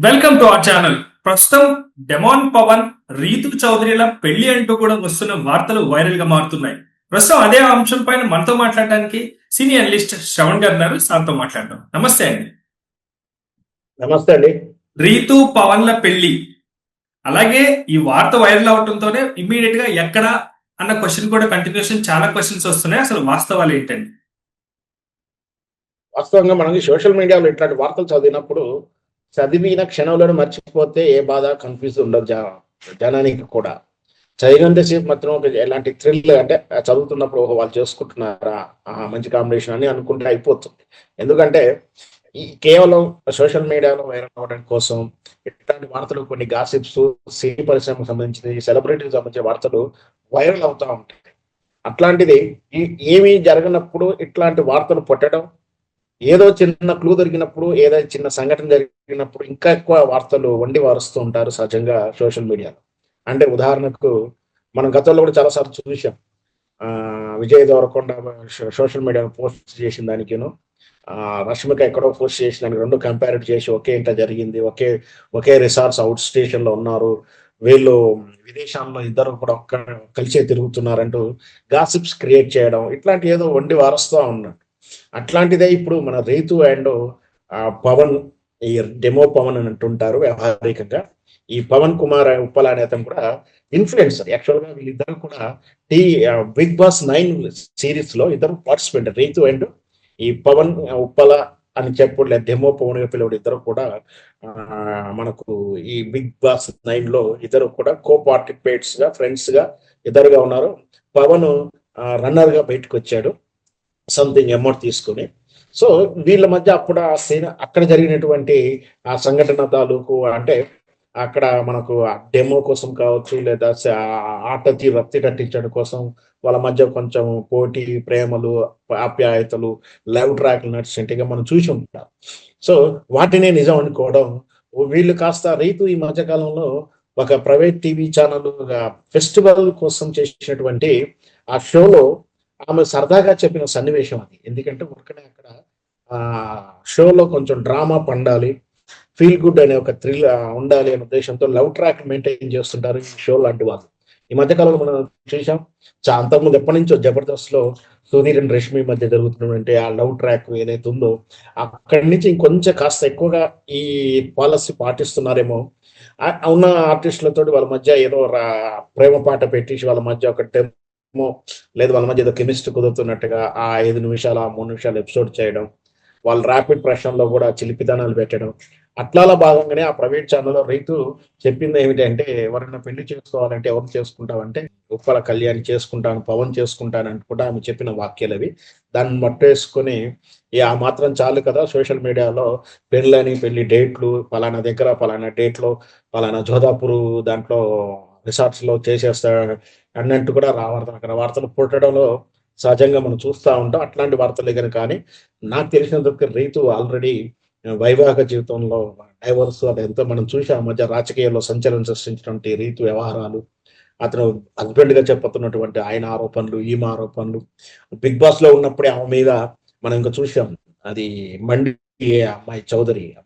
Welcome to our channel. ప్రస్తుతం demon Pawan, Ritu చౌదరిల పెళ్లి అంటూ కూడా వస్తున్న వార్తలు వైరల్ గా మారుతున్నాయి. ప్రస్తుతం అదే అంశం పైన మనతో మాట్లాడడానికి సీనియర్ అనలిస్ట్ శ్రవణ్ గారు ఉన్నారు. సార్తో మాట్లాడదాం. నమస్తే అండి. నమస్తే అండి. రీతు పవన్ల పెళ్లి, అలాగే ఈ వార్త వైరల్ అవడంతోనే ఇమ్మీడియట్ గా ఎక్కడ అన్న క్వశ్చన్ కూడా కంటిన్యూషన్ చాలా క్వశ్చన్స్ వస్తున్నాయి. అసలు వాస్తవాలు ఏంటండి? వాస్తవంగా మనకి సోషల్ మీడియాలో ఇట్లాంటి వార్తలు చదివినప్పుడు చదివిన క్షణంలో మర్చిపోతే ఏ బాధ కన్ఫ్యూజ్ ఉండదు జనానికి కూడా. చదివినంతసేపు మాత్రం ఎలాంటి థ్రిల్ అంటే చదువుతున్నప్పుడు వాళ్ళు చేసుకుంటున్నారా, మంచి కాంబినేషన్ అని అనుకుంటే అయిపోతుంది. ఎందుకంటే ఈ కేవలం సోషల్ మీడియాలో వైరల్ అవ్వడం కోసం ఇట్లాంటి వార్తలు, కొన్ని గాసిప్స్, సినీ పరిశ్రమకు సంబంధించిన సెలబ్రిటీకి సంబంధించిన వార్తలు వైరల్ అవుతూ ఉంటాయి. అట్లాంటిది ఏమీ జరగనప్పుడు ఇట్లాంటి వార్తలు పుట్టడం, ఏదో చిన్న క్లూ దొరికినప్పుడు, ఏదో చిన్న సంఘటన జరిగినప్పుడు ఇంకా ఎక్కువ వార్తలు వండి వారుస్తూ ఉంటారు సహజంగా సోషల్ మీడియాలో. అంటే ఉదాహరణకు మనం గతంలో కూడా చాలాసార్లు చూసాం. విజయ్ దేవరకొండ సోషల్ మీడియాలో పోస్ట్ చేసిన దానికిను రష్మిక ఎక్కడో పోస్ట్ చేసిన దానికి రెండు కంపేర్ చేసి ఒకే ఇంత జరిగింది, ఒకే రిసార్ట్స్ అవుట్ స్టేషన్ లో ఉన్నారు, వీళ్ళు విదేశాల్లో ఇద్దరు కూడా కలిసే తిరుగుతున్నారంటూ గాసిప్స్ క్రియేట్ చేయడం, ఇట్లాంటి ఏదో వండి వారుస్తూ ఉన్నాడు. అట్లాంటిదే ఇప్పుడు మన రీతు అండ్ పవన్, ఈ డెమో పవన్ అని అంటుంటారు వ్యవహారికంగా. ఈ పవన్ కుమార్ ఉప్పల అనే అతను కూడా ఇన్ఫ్లుయెన్సర్. యాక్చువల్ గా వీళ్ళిద్దరు కూడా బిగ్ బాస్ 9 సిరీస్ లో ఇద్దరు పార్టిసిపెంట్. రీతు అండ్ ఈ పవన్ ఉప్పల అని చెప్పు, డెమో పవన్ పిల్లడు ఇద్దరు కూడా మనకు ఈ బిగ్ బాస్ 9 లో ఇద్దరు కూడా కో పార్టిసిపేట్స్ గా, ఫ్రెండ్స్ గా ఇద్దరుగా ఉన్నారు. పవన్ రన్నర్ గా బయటకు వచ్చాడు సంథింగ్ అమౌంట్ తీసుకుని. సో వీళ్ళ మధ్య అప్పుడు ఆ సీన్, అక్కడ జరిగినటువంటి ఆ సంఘటన తాలూకు, అంటే అక్కడ మనకు డెమో కోసం కావచ్చు, లేదా ఆట రక్తి కట్టించడం కోసం వాళ్ళ మధ్య కొంచెం పోటీ, ప్రేమలు, ఆప్యాయతలు, లవ్ ట్రాక్లు నడిచినట్టుగా మనం చూసి ఉంటాం. సో వాటినే నిజం అనుకోవడం. వీళ్ళు కాస్త రీతు ఈ మధ్యకాలంలో ఒక ప్రైవేట్ టీవీ ఛానల్ ఫెస్టివల్ కోసం చేసినటువంటి ఆ షోలో ఆమె సరదాగా చెప్పిన సన్నివేశం అది. ఎందుకంటే ఉరకనే అక్కడ షోలో కొంచెం డ్రామా పండాలి, ఫీల్ గుడ్ అనే ఒక థ్రిల్ ఉండాలి అనే ఉద్దేశంతో లవ్ ట్రాక్ మెయింటైన్ చేస్తుంటారు ఈ షో లాంటి వాళ్ళు. ఈ మధ్యకాలంలో మనం చూసాం, అంతకుముందు ఎప్పటి నుంచో జబర్దస్త్ లో సుధీర్ అండ్ రష్మి మధ్య జరుగుతున్నటువంటి ఆ లవ్ ట్రాక్ ఏదైతే ఉందో, అక్కడి నుంచి ఇంకొంచెం కాస్త ఎక్కువగా ఈ పాలసీ పాటిస్తున్నారేమో. ఉన్న ఆర్టిస్టులతో వాళ్ళ మధ్య ఏదో ప్రేమ పాట పెట్టించి వాళ్ళ మధ్య ఒక లేదు వాళ్ళ మధ్య ఏదో కెమిస్ట్రీ కుదురుతున్నట్టుగా ఆ 5 నిమిషాలు, 3 నిమిషాలు ఎపిసోడ్ చేయడం, వాళ్ళు ర్యాపిడ్ ప్రశ్నలో కూడా చిలిపిదనాలు పెట్టడం. అట్లా భాగంగానే ఆ ప్రైవేట్ ఛానల్లో రైతు చెప్పింది ఏమిటంటే, ఎవరైనా పెళ్లి చేసుకోవాలంటే ఎవరు చేసుకుంటావంటే ఉప్పల కళ్యాణ్ చేసుకుంటాను, పవన్ చేసుకుంటాను అని కూడా ఆమె చెప్పిన వాక్యాలు అవి. దాన్ని మట్టేసుకొని ఆ మాత్రం చాలు కదా సోషల్ మీడియాలో పెళ్లి డేట్లు, పలానా దగ్గర పలానా డేట్లో పలానా జోధాపూర్ దాంట్లో రిసార్ట్స్ లో చేసేస్తా అన్నట్టు కూడా అక్కడ వార్తలు పుట్టడంలో సహజంగా మనం చూస్తూ ఉంటాం. అట్లాంటి వార్తలే కనుక. కానీ నాకు తెలిసినందుకు రీతు ఆల్రెడీ వైవాహిక జీవితంలో డైవర్స్ అదంతా మనం చూసి ఆ మధ్య రాజకీయాల్లో సంచలనం సృష్టించినటువంటి రీతు వ్యవహారాలు, అతను హస్బెండ్ గా చెప్పుతున్నటువంటి ఆయన ఆరోపణలు, ఈమె ఆరోపణలు, బిగ్ బాస్ లో ఉన్నప్పుడే ఆమె మీద మనం ఇంకా చూసాం. అది మండి అమ్మాయి చౌదరి అమ్మాయి,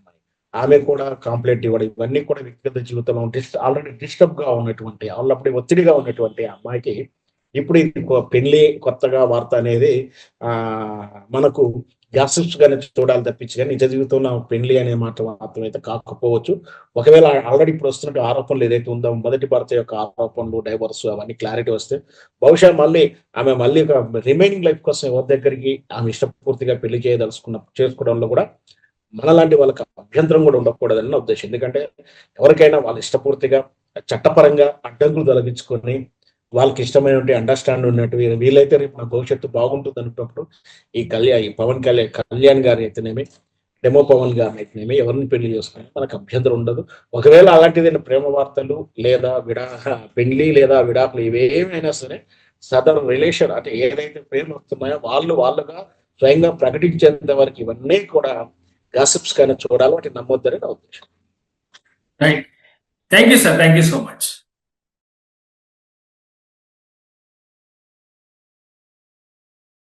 ఆమె కూడా కాంప్లైంట్ ఇవ్వడం, ఇవన్నీ కూడా వ్యక్తిగత జీవితంలో ఆల్రెడీ డిస్టర్బ్ గా ఉన్నటువంటి, ఆల్రెడీ ఒత్తిడిగా ఉన్నటువంటి అమ్మాయికి ఇప్పుడు ఇది పెళ్లి కొత్తగా వార్త అనేది మనకు గాసిప్స్ గానే చూడాలి తప్పించి, కానీ నిజ జీవితంలో పెళ్లి అనే మాట మాత్రం అయితే కాకపోవచ్చు. ఒకవేళ ఆల్రెడీ ఇప్పుడు వస్తున్న ఆరోపణలు ఏదైతే ఉందో, మొదటి భర్త యొక్క ఆరోపణలు, డైవర్స్ అవన్నీ క్లారిటీ వస్తే బహుశా ఆమె మళ్ళీ ఒక రిమైనింగ్ లైఫ్ కోసం ఎవరి దగ్గరికి ఆమె ఇష్టపూర్తిగా పెళ్లి చేసుకోవడంలో కూడా మనలాంటి వాళ్ళకి అభ్యంతరం కూడా ఉండకూడదని నా ఉద్దేశం. ఎందుకంటే ఎవరికైనా వాళ్ళ ఇష్టపూర్తిగా చట్టపరంగా అడ్డంకులు తొలగించుకొని వాళ్ళకి ఇష్టమైనటువంటి అండర్స్టాండ్ ఉన్నట్టు వీలైతే రేపు నా భవిష్యత్తు బాగుంటుంది అనుకున్నప్పుడు ఈ పవన్ కళ్యాణ్ గారి అయితేనేమి, డెమో పవన్ గారిని అయితేనేమి ఎవరిని పెళ్లి చేసుకుని మనకు అభ్యంతరం ఉండదు. ఒకవేళ అలాంటిదైన ప్రేమ వార్తలు లేదా పెళ్లి లేదా విడాకులు ఇవేమైనా సరే సదర్ రిలేషన్ అంటే ఏదైతే పేర్లు వస్తున్నాయో వాళ్ళుగా స్వయంగా ప్రకటించేంత వరకు ఇవన్నీ కూడా గాసిప్స్ కానీ చూడాలి, వాటిని నమ్మొద్దని నా ఉద్దేశం. Right. Thank you sir. Thank you so much.